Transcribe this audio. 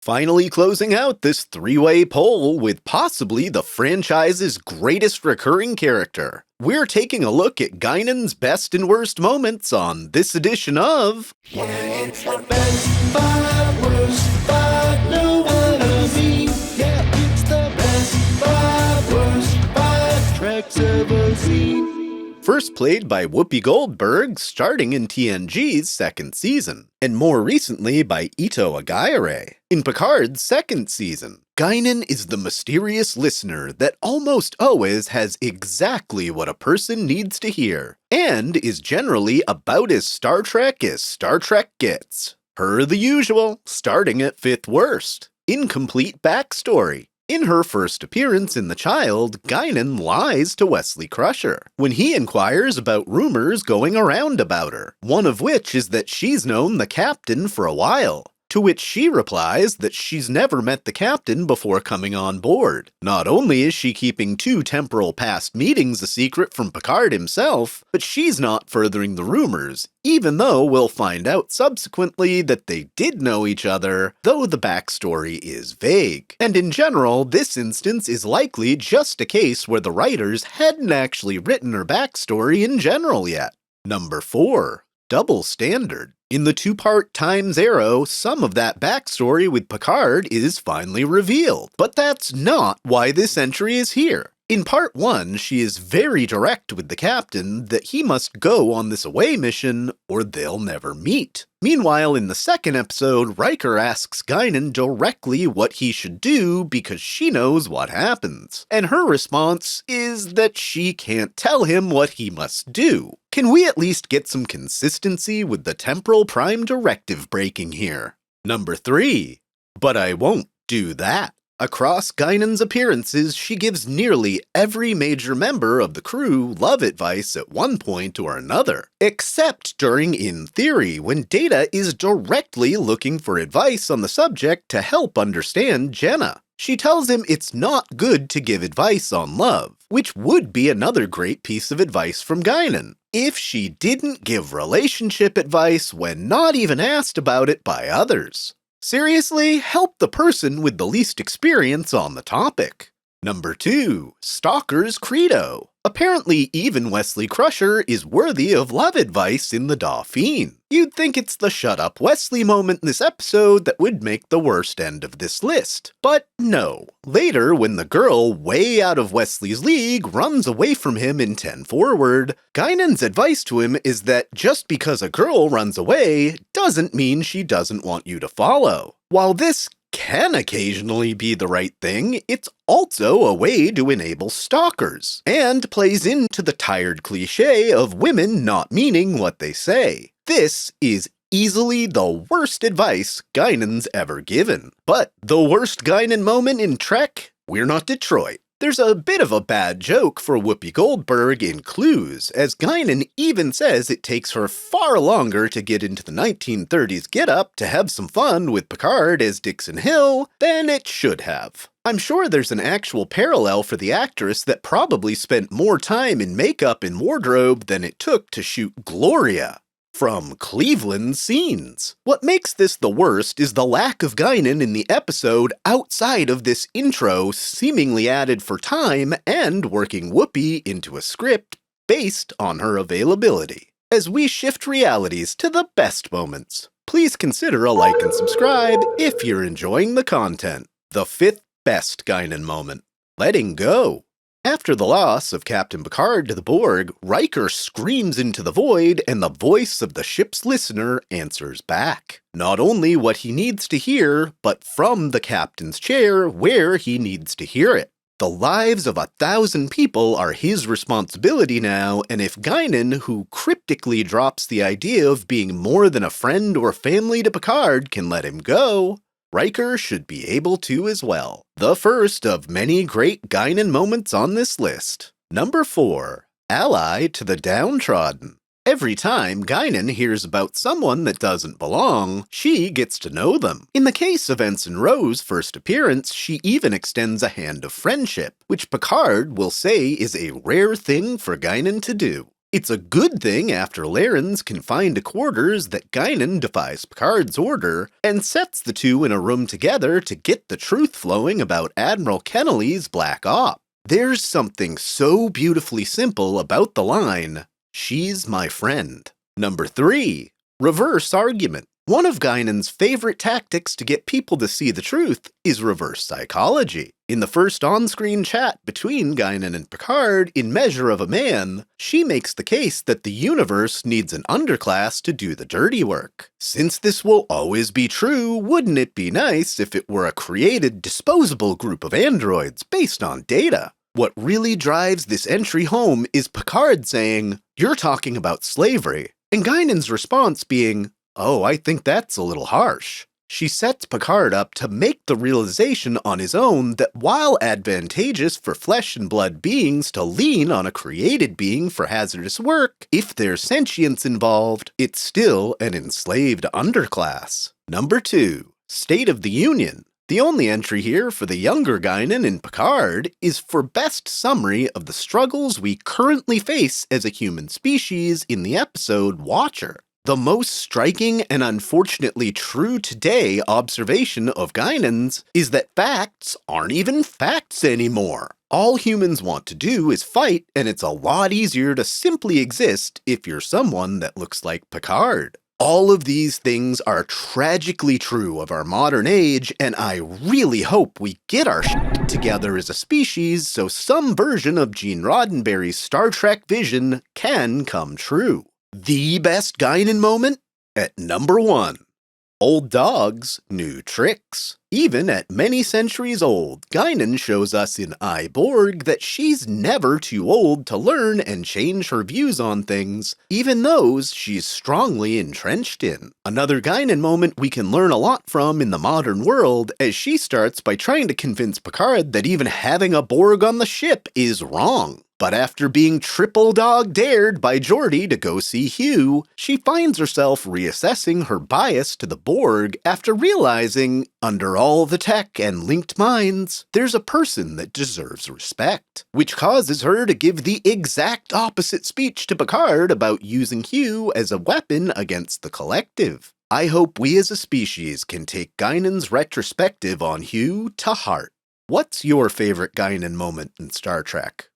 Finally closing out this three-way poll with possibly the franchise's greatest recurring character. We're taking a look at Guinan's best and worst moments on this edition of... Yeah, it's the best five, worst five, no one has seen. Yeah, it's the best five, worst five tracks ever seen. First played by Whoopi Goldberg, starting in TNG's second season, and more recently by Ito Aguirre. In Picard's second season, Guinan is the mysterious listener that almost always has exactly what a person needs to hear, and is generally about as Star Trek gets. Per the usual, starting at fifth worst. Incomplete backstory. In her first appearance in The Child, Guinan lies to Wesley Crusher when he inquires about rumors going around about her, one of which is that she's known the captain for a while. To which she replies that she's never met the captain before coming on board. Not only is she keeping two temporal past meetings a secret from Picard himself, but she's not furthering the rumors, even though we'll find out subsequently that they did know each other, though the backstory is vague. And in general, this instance is likely just a case where the writers hadn't actually written her backstory in general yet. Number 4. Double standard. In the two-part Time's Arrow, some of that backstory with Picard is finally revealed, but that's not why this entry is here. In part 1, she is very direct with the captain that he must go on this away mission or they'll never meet. Meanwhile, in the second episode, Riker asks Guinan directly what he should do because she knows what happens, and her response is that she can't tell him what he must do. Can we at least get some consistency with the temporal prime directive breaking here? Number 3. But I won't do that. Across Guinan's appearances, she gives nearly every major member of the crew love advice at one point or another, except during In Theory, when Data is directly looking for advice on the subject to help understand Jenna. She tells him it's not good to give advice on love, which would be another great piece of advice from Guinan, if she didn't give relationship advice when not even asked about it by others. Seriously, help the person with the least experience on the topic. Number 2. Stalker's Credo. Apparently, even Wesley Crusher is worthy of love advice in the Dauphine. You'd think it's the shut up Wesley moment in this episode that would make the worst end of this list. But no. Later, when the girl way out of Wesley's league runs away from him in 10 Forward, Guinan's advice to him is that just because a girl runs away doesn't mean she doesn't want you to follow. While this can occasionally be the right thing, it's also a way to enable stalkers, and plays into the tired cliche of women not meaning what they say. This is easily the worst advice Guinan's ever given. But the worst Guinan moment in Trek? We're Not Detroit. There's a bit of a bad joke for Whoopi Goldberg in Clues, as Guinan even says it takes her far longer to get into the 1930s get-up to have some fun with Picard as Dixon Hill than it should have. I'm sure there's an actual parallel for the actress that probably spent more time in makeup and wardrobe than it took to shoot Gloria from Cleveland Scenes. What makes this the worst is the lack of Guinan in the episode outside of this intro seemingly added for time and working Whoopi into a script based on her availability. As we shift realities to the best moments, please consider a like and subscribe if you're enjoying the content. The 5th best Guinan moment. Letting go. After the loss of Captain Picard to the Borg, Riker screams into the void and the voice of the ship's listener answers back. Not only what he needs to hear, but from the captain's chair where he needs to hear it. The lives of 1,000 people are his responsibility now, and if Guinan, who cryptically drops the idea of being more than a friend or family to Picard, can let him go, Riker should be able to as well. The first of many great Guinan moments on this list. Number 4. Ally to the downtrodden. Every time Guinan hears about someone that doesn't belong, she gets to know them. In the case of Ensign Rowe's first appearance, she even extends a hand of friendship, which Picard will say is a rare thing for Guinan to do. It's a good thing after Laren's confined to quarters that Guinan defies Picard's order and sets the two in a room together to get the truth flowing about Admiral Kennelly's Black Op. There's something so beautifully simple about the line, "She's my friend." Number 3. Reverse argument. One of Guinan's favorite tactics to get people to see the truth is reverse psychology. In the first on-screen chat between Guinan and Picard in Measure of a Man, she makes the case that the universe needs an underclass to do the dirty work. Since this will always be true, wouldn't it be nice if it were a created, disposable group of androids based on data? What really drives this entry home is Picard saying, "You're talking about slavery," and Guinan's response being, "Oh, I think that's a little harsh." She sets Picard up to make the realization on his own that while advantageous for flesh and blood beings to lean on a created being for hazardous work, if there's sentience involved, it's still an enslaved underclass. Number 2. State of the Union. The only entry here for the younger Guinan in Picard is for best summary of the struggles we currently face as a human species in the episode Watcher. The most striking and unfortunately true today observation of Guinan's is that facts aren't even facts anymore. All humans want to do is fight, and it's a lot easier to simply exist if you're someone that looks like Picard. All of these things are tragically true of our modern age, and I really hope we get our shit together as a species so some version of Gene Roddenberry's Star Trek vision can come true. The best Guinan moment? At number 1. Old dogs, new tricks. Even at many centuries old, Guinan shows us in I, Borg that she's never too old to learn and change her views on things, even those she's strongly entrenched in. Another Guinan moment we can learn a lot from in the modern world, as she starts by trying to convince Picard that even having a Borg on the ship is wrong. But after being triple dog dared by Geordi to go see Hugh, she finds herself reassessing her bias to the Borg after realizing, under all the tech and linked minds, there's a person that deserves respect, which causes her to give the exact opposite speech to Picard about using Hugh as a weapon against the collective. I hope we as a species can take Guinan's retrospective on Hugh to heart. What's your favorite Guinan moment in Star Trek?